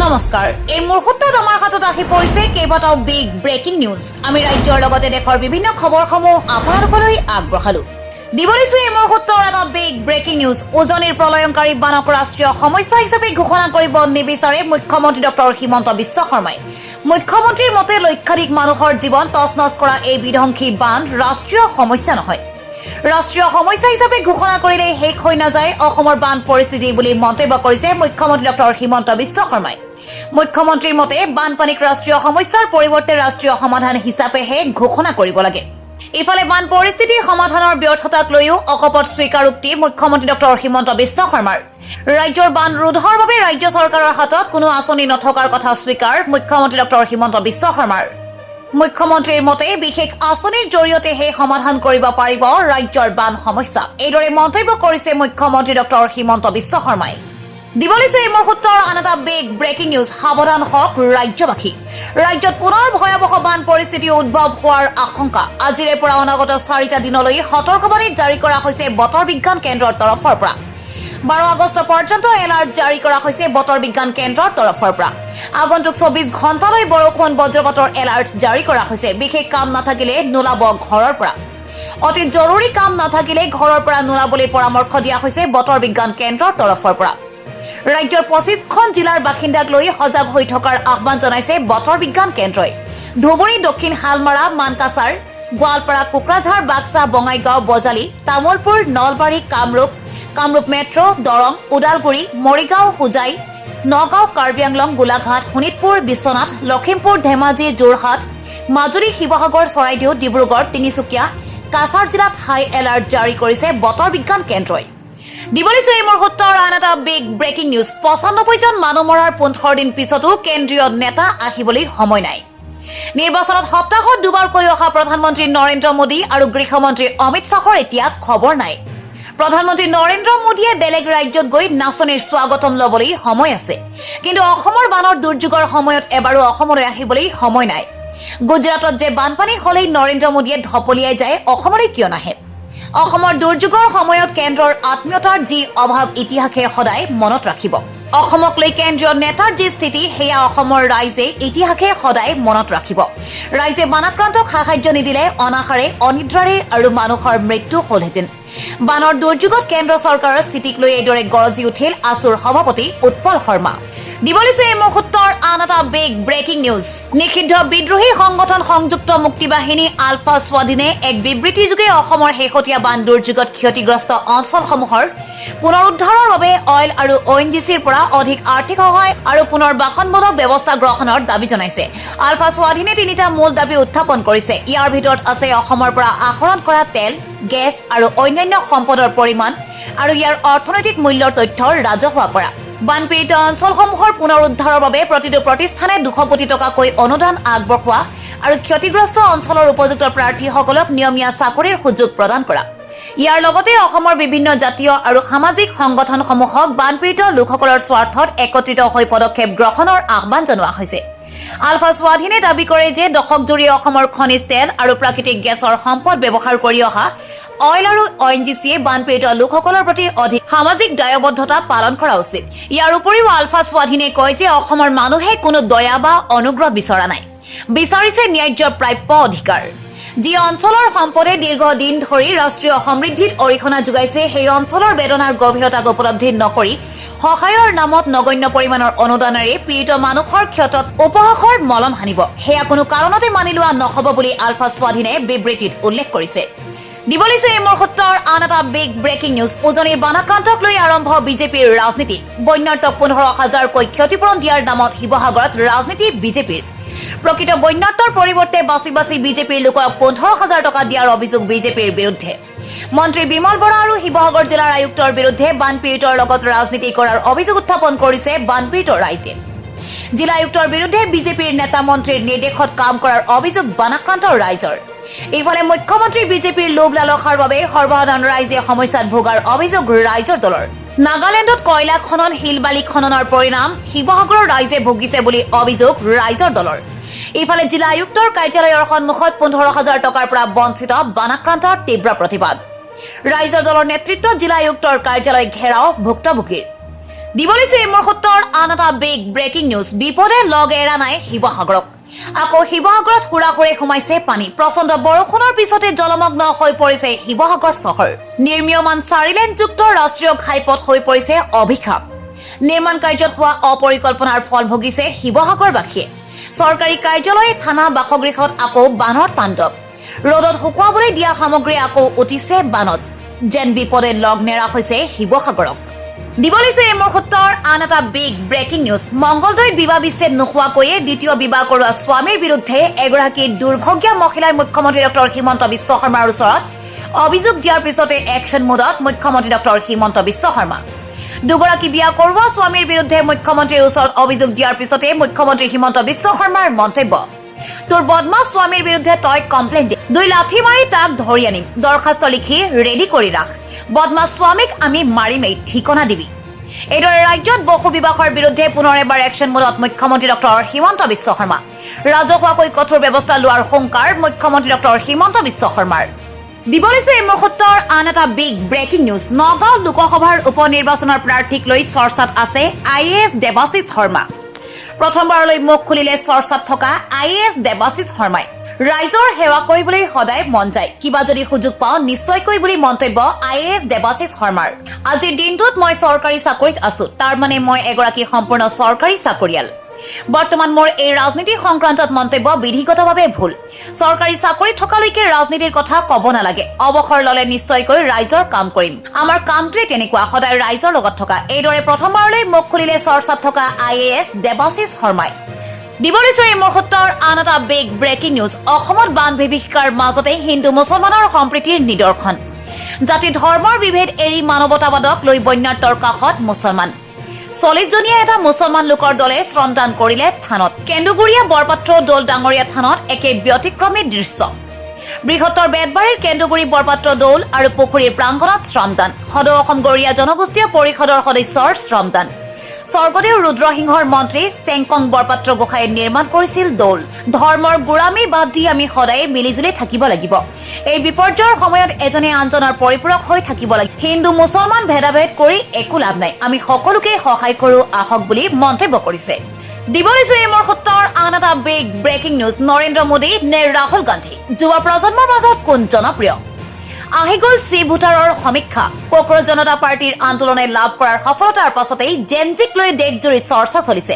নমস্কাৰ এই মুহূৰ্তত আমাৰ হাতত আহি পৰিছে কেইবাটাও বিগ ব্ৰেকিং নিউজ আমি ৰাজ্যৰ লগতে দেশৰ বিভিন্ন খবৰসমূহ আপোনালোকলৈ আগবঢ়ালো দিবলৈছো এই মুহূৰ্তৰ এটা বিগ ব্ৰেকিং নিউজ উজনিৰ প্ৰলয়ংকাৰী বানক ৰাষ্ট্ৰীয় সমস্যা হিচাপে ঘোষণা কৰিব নিবিচাৰে মুখ্যমন্ত্ৰী ডক্টৰ হিমন্ত বিশ্ব শৰ্মাই মুখ্যমন্ত্ৰীৰ মতে লক্ষাধিক মানুহৰ জীৱন তছনছ কৰা এই বিধ্বংসী বান ৰাষ্ট্ৰীয় সমস্যা নহয় ৰাষ্ট্ৰীয় সমস্যা হিচাপে ঘোষণা কৰিলে শেষ হৈ নাযায় অসমৰ বান পৰিস্থিতি বুলি মন্তব্য কৰিছে মুখ্যমন্ত্ৰী ডক্টৰ হিমন্ত বিশ্ব শৰ্মাই মুখ্যমন্ত্ৰীৰ মতে বানপানীক ৰাষ্ট্ৰীয় সমস্যাৰ পৰিৱৰ্তে ৰাষ্ট্ৰীয় সমাধান হিচাপেহে ঘোষণা কৰিব লাগে ইফালে বান পৰিস্থিতি সমাধানৰ ব্যৰ্থতাক লৈও অকপট স্বীকাৰোক্তি মুখ্যমন্ত্ৰী ডক্টৰ হিমন্ত বিশ্ব শৰ্মাৰ ৰাজ্যৰ বান ৰোধৰ বাবে ৰাজ্য চৰকাৰৰ হাতত কোনো আঁচনি নথকাৰ কথা স্বীকাৰ মুখ্যমন্ত্ৰী ডক্টৰ হিমন্ত বিশ্ব শৰ্মাৰ মুখ্যমন্ত্ৰীৰ মতে বিশেষ আঁচনিৰ জৰিয়তেহে সমাধান কৰিব পাৰিব ৰাজ্যৰ বান সমস্যা এইদৰে মন্তব্য কৰিছে মুখ্যমন্ত্ৰী ডক্টৰ হিমন্ত বিশ্ব শৰ্মাই দিবলৈছে এই মুহূৰ্তৰ আন এটা বিগ ব্ৰেকিং নিউজ সাৱধান হওক ৰাজ্যবাসী ৰাজ্যত পুনৰ ভয়াৱহ বান পৰিস্থিতি উদ্ভৱ হোৱাৰ আশংকা আজিৰে পৰা অনাগত 4টা দিনলৈ সতৰ্কবাণী জাৰি কৰা হৈছে বতৰ বিজ্ঞান কেন্দ্ৰৰ তৰফৰ পৰা 12 আগষ্ট পৰ্যন্ত এলাৰ্ট জাৰি কৰা হৈছে বতৰ বিজ্ঞান কেন্দ্ৰৰ তৰফৰ পৰা আগন্তুক 24 ঘণ্টালৈ বৰষুণ বজ্ৰপাতৰ এলাৰ্ট জাৰি কৰা হৈছে বিশেষ কাম নাথাকিলে নোলাব ঘৰৰ পৰা অতি জৰুৰী কাম নাথাকিলে ঘৰৰ পৰা নোলাবলৈ পৰামৰ্শ দিয়া হৈছে বতৰ বিজ্ঞান কেন্দ্ৰৰ তৰফৰ পৰা ৰাজ্যৰ 25খন জিলাৰ বাসিন্দাক লৈ সজাগ হৈ থকাৰ আহ্বান জনাইছে বতৰ বিজ্ঞান কেন্দ্ৰই ধুবুৰী দক্ষিণ হালমাৰা মানকাছাৰ গোৱালপাৰা কোকৰাঝাৰ বাক্সা বঙাইগাঁও বজালি তামুলপুৰ নলবাৰী কামৰূপ মেট্ৰ দৰং ওদালগুৰি মৰিগাঁও হোজাই নগাঁও কাৰ্বি আংলং গোলাঘাট শোণিতপুৰ বিশ্বনাথ লখিমপুৰ ধেমাজি যোৰহাট মাজুলী শিৱসাগৰ চৰাইদেউ ডিব্ৰুগড় তিনিচুকীয়া কাছাৰ জিলাত হাই এলাৰ্ট জাৰি কৰিছে বতৰ বিজ্ঞান কেন্দ্ৰই দিবলৈছো এই মুহূৰ্তৰ আন এটা বিগ ব্ৰেকিং নিউজ 95 জন মানুহ মৰাৰ 15 দিন পিছতো কেন্দ্ৰীয় নেতা আহিবলৈ সময় নাই নিৰ্বাচনত সপ্তাহত দুবাৰকৈ অহা প্ৰধানমন্ত্ৰী নৰেন্দ্ৰ মোদী আৰু গৃহমন্ত্ৰী অমিত শাহৰ এতিয়া খবৰ নাই প্ৰধানমন্ত্ৰী নৰেন্দ্ৰ মোদীয়ে বেলেগ ৰাজ্যত গৈ নাচনীৰ স্বাগতম ল'বলৈ সময় আছে কিন্তু অসমৰ বানৰ দুৰ্যোগৰ সময়ত এবাৰো অসমলৈ আহিবলৈ সময় নাই গুজৰাটত যে বানপানী হ'লেই নৰেন্দ্ৰ মোদীয়ে ঢপলিয়াই যায় অসমলৈ কিয় নাহে অসমৰ দুৰ্যোগৰ সময়ত কেন্দ্ৰৰ আত্মীয়তাৰ যি অভাৱ ইতিহাসে সদায় মনত ৰাখিব অসমক লৈ কেন্দ্ৰীয় নেতাৰ যি স্থিতি সেয়া অসমৰ ৰাইজে ইতিহাসে সদায় মনত ৰাখিব ৰাইজে বানাক্ৰান্তক সাহায্য নিদিলে অনাহাৰে অনিদ্ৰাৰে আৰু মানুহৰ মৃত্যু হ'লহেঁতেন বানৰ দুৰ্যোগত কেন্দ্ৰ চৰকাৰৰ স্থিতিক লৈ এইদৰে গৰজি উঠিল আসুৰ সভাপতি উৎপল শৰ্মা দিবলৈছে এই মুহূৰ্তৰ আন এটা বিগ ব্ৰেকিং নিউজ নিষিদ্ধ বিদ্ৰোহী সংগঠন সংযুক্ত মুক্তি বাহিনী আলফা স্বাধীনে এক বিবৃতিযোগে অসমৰ শেহতীয়া বান দুৰ্যোগত ক্ষতিগ্ৰস্ত অঞ্চলসমূহৰ পুনৰুদ্ধাৰৰ বাবে অইল আৰু ONGCৰ পৰা অধিক আৰ্থিক সহায় আৰু পুনৰ বাসনমূলক ব্যৱস্থা গ্ৰহণৰ দাবী জনাইছে আলফা স্বাধীনে 3টা মূল দাবী উত্থাপন কৰিছে ইয়াৰ ভিতৰত আছে অসমৰ পৰা আহৰণ কৰা তেল গেছ আৰু অন্যান্য সম্পদৰ পৰিমাণ আৰু ইয়াৰ অৰ্থনৈতিক মূল্যৰ তথ্য ৰাজহুৱা কৰা বানপীড়িত অঞ্চলসমূহৰ পুনৰুদ্ধাৰৰ বাবে প্ৰতিটো প্ৰতিষ্ঠানে 200 কোটি টকাকৈ অনুদান আগবঢ়োৱা আৰু ক্ষতিগ্ৰস্ত অঞ্চলৰ উপযুক্ত প্ৰাৰ্থীসকলক নিয়মীয়া চাকৰিৰ সুযোগ প্ৰদান কৰা ইয়াৰ লগতে অসমৰ বিভিন্ন জাতীয় আৰু সামাজিক সংগঠনসমূহক বানপীড়িত লোকসকলৰ স্বাৰ্থত একত্ৰিত হৈ পদক্ষেপ গ্ৰহণৰ আহ্বান জনোৱা হৈছে আলফা স্বাধীনে দাবী কৰে যে দশকজুৰি অসমৰ খনিজ তেল আৰু প্ৰাকৃতিক গেছৰ সম্পদ ব্যৱহাৰ কৰি অহা অইল আৰু ONGCয়ে বানপীড়িত লোকসকলৰ প্ৰতি অধিক সামাজিক দায়বদ্ধতা পালন কৰা উচিত ইয়াৰ উপৰিও আলফা স্বাধীনে কয় যে অসমৰ মানুহে কোনো দয়া বা অনুগ্ৰহ বিচৰা নাই বিচাৰিছে ন্যায্য প্ৰাপ্য অধিকাৰ যি অঞ্চলৰ সম্পদে দীৰ্ঘদিন ধৰি ৰাষ্ট্ৰীয় সমৃদ্ধিত অৰিহণা যোগাইছে সেই অঞ্চলৰ বেদনাৰ গভীৰতাক উপলব্ধি নকৰি সহায়ৰ নামত নগণ্য পৰিমাণৰ অনুদানেৰে পীড়িত মানুহৰ ক্ষতত উপহাসৰ মলম হানিব সেয়া কোনো কাৰণতে মানি লোৱা নহ'ব বুলি আলফা স্বাধীনে বিবৃতিত উল্লেখ কৰিছে দিবলৈছে এই মুহূৰ্তৰ আন এটা বিগ ব্ৰেকিং নিউজ উজনিৰ বানাক্ৰান্তক লৈ আৰম্ভ বিজেপিৰ ৰাজনীতি বন্যাৰ্তক 15,000কৈ ক্ষতিপূৰণ দিয়াৰ নামত শিৱসাগৰত ৰাজনীতি বিজেপিৰ প্ৰকৃত বন্যাৰ্তৰ পৰিৱৰ্তে বাছি বিজেপিৰ লোকক 15,000 টকা দিয়াৰ অভিযোগ বিজেপিৰ বিৰুদ্ধে মন্ত্ৰী বিমল বৰা আৰু শিৱসাগৰ জিলাৰ আয়ুক্তৰ বিৰুদ্ধে বানপীড়িতৰ লগত ৰাজনীতি কৰাৰ অভিযোগ উত্থাপন কৰিছে বানপীড়িত ৰাইজে জিলা আয়ুক্তৰ বিৰুদ্ধে বিজেপিৰ নেতা মন্ত্ৰীৰ নিৰ্দেশত কাম কৰাৰ অভিযোগ বানাক্ৰান্ত ৰাইজৰ ইফালে মুখ্যমন্ত্ৰী বিজেপিৰ লোভ লালসাৰ বাবে সৰ্বসাধাৰণ ৰাইজে সমস্যাত ভোগাৰ অভিযোগ ৰাইজৰ দলৰ নাগালেণ্ডত কয়লা খনন শিলবালি খননৰ পৰিণাম শিৱসাগৰৰ ৰাইজে ভুগিছে বুলি অভিযোগ ৰাইজৰ দলৰ ইফালে জিলা আয়ুক্তৰ কাৰ্যালয়ৰ সন্মুখত 15,000 টকাৰ পৰা বঞ্চিত বানাক্ৰান্তৰ তীব্ৰ প্ৰতিবাদ ৰাইজৰ দলৰ নেতৃত্বত জিলা আয়ুক্তৰ কাৰ্যালয় ঘেৰাও ভুক্তভোগীৰ দিবলৈছে এই মুহূৰ্তৰ আন এটা বিগ ব্ৰেকিং নিউজ বিপদে লগ এৰা নাই শিৱসাগৰক আকৌ শিৱসাগৰত হুৰাহুৰে সোমাইছে পানী প্ৰচণ্ড বৰষুণৰ পিছতে জলমগ্ন হৈ পৰিছে শিৱসাগৰ চহৰ নিৰ্মীয়মান 4 লেনযুক্ত ৰাষ্ট্ৰীয় ঘাইপথ হৈ পৰিছে অভিশাপ নিৰ্মাণ কাৰ্যত হোৱা অপৰিকল্পনাৰ ফল ভুগিছে শিৱসাগৰবাসীয়ে চৰকাৰী কাৰ্যালয় থানা বাসগৃহত আকৌ বানৰ তাণ্ডৱ ৰ'দত শুকুৱাবলৈ দিয়া সামগ্ৰী আকৌ উঠিছে বানত যেন বিপদে লগ নেৰা হৈছে শিৱসাগৰক দিবলৈছে এই মুহূৰ্তৰ আন এটা বিগ ব্ৰেকিং নিউজ মংগলদৈ বিবাহ বিচ্ছেদ নোহোৱাকৈয়ে দ্বিতীয় বিবাহ কৰোৱা স্বামীৰ বিৰুদ্ধে এগৰাকী দুৰ্ভগীয়া মহিলাই মুখ্যমন্ত্ৰী ডক্টৰ হিমন্ত বিশ্ব শৰ্মাৰ ওচৰত অভিযোগ দিয়াৰ পিছতে একশ্যন মোডত মুখ্যমন্ত্ৰী ডক্টৰ হিমন্ত বিশ্ব শৰ্মা দুগৰাকী বিয়া কৰোৱা স্বামীৰ বিৰুদ্ধে মুখ্যমন্ত্ৰীৰ ওচৰত অভিযোগ দিয়াৰ পিছতে মুখ্যমন্ত্ৰী হিমন্ত বিশ্ব শৰ্মাৰ মন্তব্য তোৰ বদমাছ স্বামীৰ বিৰুদ্ধে তই কমপ্লেইন দি 2 লাঠি মাৰি তাক ধৰি আনিম দৰখাস্ত লিখি ৰেডি কৰি ৰাখ বদমাছ স্বামীক আমি মাৰিমেই ঠিকনা দিবি এইদৰে ৰাজ্যত বহু বিবাহৰ বিৰুদ্ধে পুনৰ এবাৰ একশ্যন মোডত মুখ্যমন্ত্ৰী ডক্টৰ হিমন্ত বিশ্ব শৰ্মা ৰাজহুৱাকৈ কঠোৰ ব্যৱস্থা লোৱাৰ সংকাৰ মুখ্যমন্ত্ৰী ডক্টৰ হিমন্ত বিশ্ব শৰ্মাৰ দিবলৈছে এই মুহূৰ্তৰ আন এটা বিগ ব্ৰেকিং নিউজ নগাঁও লোকসভাৰ উপ নিৰ্বাচনৰ প্ৰাৰ্থীক লৈ চৰ্চাত আছে IAS দেৱাশিষ শৰ্মা প্ৰথমবাৰলৈ মুখ খুলিলে চৰ্চাত থকা IAS দেৱাশিষ শৰ্মাই ৰাইজৰ সেৱা কৰিবলৈ সদায় মন যায় কিবা যদি সুযোগ পাওঁ নিশ্চয়কৈ বুলি মন্তব্য IAS দেৱাশিষ শৰ্মাৰ আজিৰ দিনটোত মই চৰকাৰী চাকৰিত আছো তাৰ মানে মই এগৰাকী সম্পূৰ্ণ চৰকাৰী চাকৰিয়াল বৰ্তমান মোৰ এই ৰাজনীতি সংক্ৰান্তত মন্তব্য বিধিগতভাৱে ভুল চৰকাৰী চাকৰি থকালৈকে ৰাজনীতিৰ কথা ক'ব নালাগে অৱসৰ ললে নিশ্চয়কৈ ৰাইজৰ কাম কৰিম আমাৰ কামটোৱে তেনেকুৱা সদায় ৰাইজৰ লগত থকা এইদৰে প্ৰথমবাৰলৈ মুখ খুলিলে চৰ্চাত থকা IAS দেৱাশিষ শৰ্মাই দিবলৈছে এই মুহূৰ্তৰ আন এটা বিগ ব্ৰেকিং নিউজ অসমত বান বিভীষিকাৰ মাজতে হিন্দু মুছলমানৰ সম্প্ৰীতিৰ নিদৰ্শন জাতি ধৰ্মৰ বিভেদ এৰি মানৱতাবাদক লৈ বন্যাৰ্তৰ কাষত মুছলমান 40জনীয়া এটা মুছলমান লোকৰ দলে শ্ৰমদান কৰিলে থানত কেন্দুগুৰিয়া বৰপাত্ৰ দৌল ডাঙৰীয়া থানত একে ব্যতিক্ৰমী দৃশ্য বৃহত্তৰ বেতবাৰীৰ কেন্দুগুৰি বৰপাত্ৰ দৌল আৰু পুখুৰীৰ প্ৰাংগণত শ্ৰমদান সদৌ অসম গৰীয়া জনগোষ্ঠীয় পৰিষদৰ সদস্যৰ শ্ৰমদান স্বৰ্গদেউ ৰুদ্ৰসিংহৰ মন্ত্ৰী চেংকং বৰপাত্ৰ গোসাঁয়ে নিৰ্মাণ কৰিছিল দৌল ধৰ্মৰ গোৰামী বাদ দি আমি সদায় মিলিজুলি থাকিব লাগিব এই বিপৰ্যয়ৰ সময়ত এজনে আনজনৰ পৰিপূৰক হৈ থাকিব লাগিব হিন্দু মুছলমান ভেদাভেদ কৰি একো লাভ নাই আমি সকলোকে সহায় কৰো আহক বুলি মন্তব্য কৰিছে দিবলৈছে এই মুহূৰ্তৰ আন এটা big breaking news Narendra Modi নে ৰাহুল গান্ধী যুৱ প্ৰজন্মৰ মাজত কোন জনপ্ৰিয় আহি গ'ল চি ভোটাৰৰ সমীক্ষা কক্ৰজ জনতা পাৰ্টিৰ আন্দোলনে লাভ কৰাৰ সফলতাৰ পাছতেই জেনজিক লৈ দেশজুৰি চৰ্চা চলিছে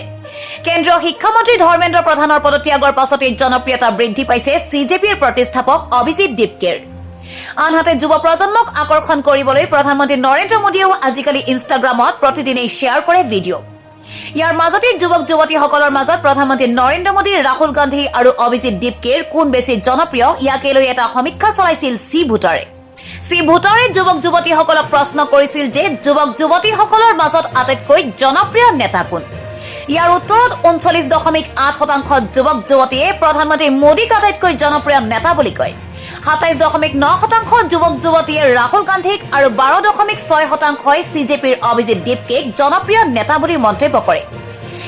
কেন্দ্ৰীয় শিক্ষামন্ত্ৰী ধৰ্মেন্দ্ৰ প্ৰধানৰ পদত্যাগৰ পাছতেই জনপ্ৰিয়তা বৃদ্ধি পাইছে CJPৰ প্ৰতিষ্ঠাপক অভিজিত দীপকেৰ আনহাতে যুৱ প্ৰজন্মক আকৰ্ষণ কৰিবলৈ প্ৰধানমন্ত্ৰী নৰেন্দ্ৰ মোদীয়েও আজিকালি ইনষ্টাগ্ৰামত প্ৰতিদিনেই শ্বেয়াৰ কৰে ভিডিঅ' ইয়াৰ মাজতে যুৱক যুৱতীসকলৰ মাজত প্ৰধানমন্ত্ৰী নৰেন্দ্ৰ মোদী ৰাহুল গান্ধী আৰু অভিজিত দীপকেৰ কোন বেছি জনপ্ৰিয় ইয়াকে লৈ এটা সমীক্ষা চলাইছিল চি ভোটাৰে যুৱক যুৱতীসকলক প্ৰশ্ন কৰিছিল যে যুৱক যুৱতীসকলৰ মাজত আটাইতকৈ জনপ্ৰিয় নেতা কোন ইয়াৰ উত্তৰত 39.8% যুৱক যুৱতীয়ে প্ৰধানমন্ত্ৰী মোদীক আটাইতকৈ জনপ্ৰিয় নেতা বুলি কয় 27.9% যুৱক যুৱতীয়ে ৰাহুল গান্ধীক আৰু 12.6% CJPৰ অভিজিত দীপকেক জনপ্ৰিয় নেতা বুলি মন্তব্য কৰে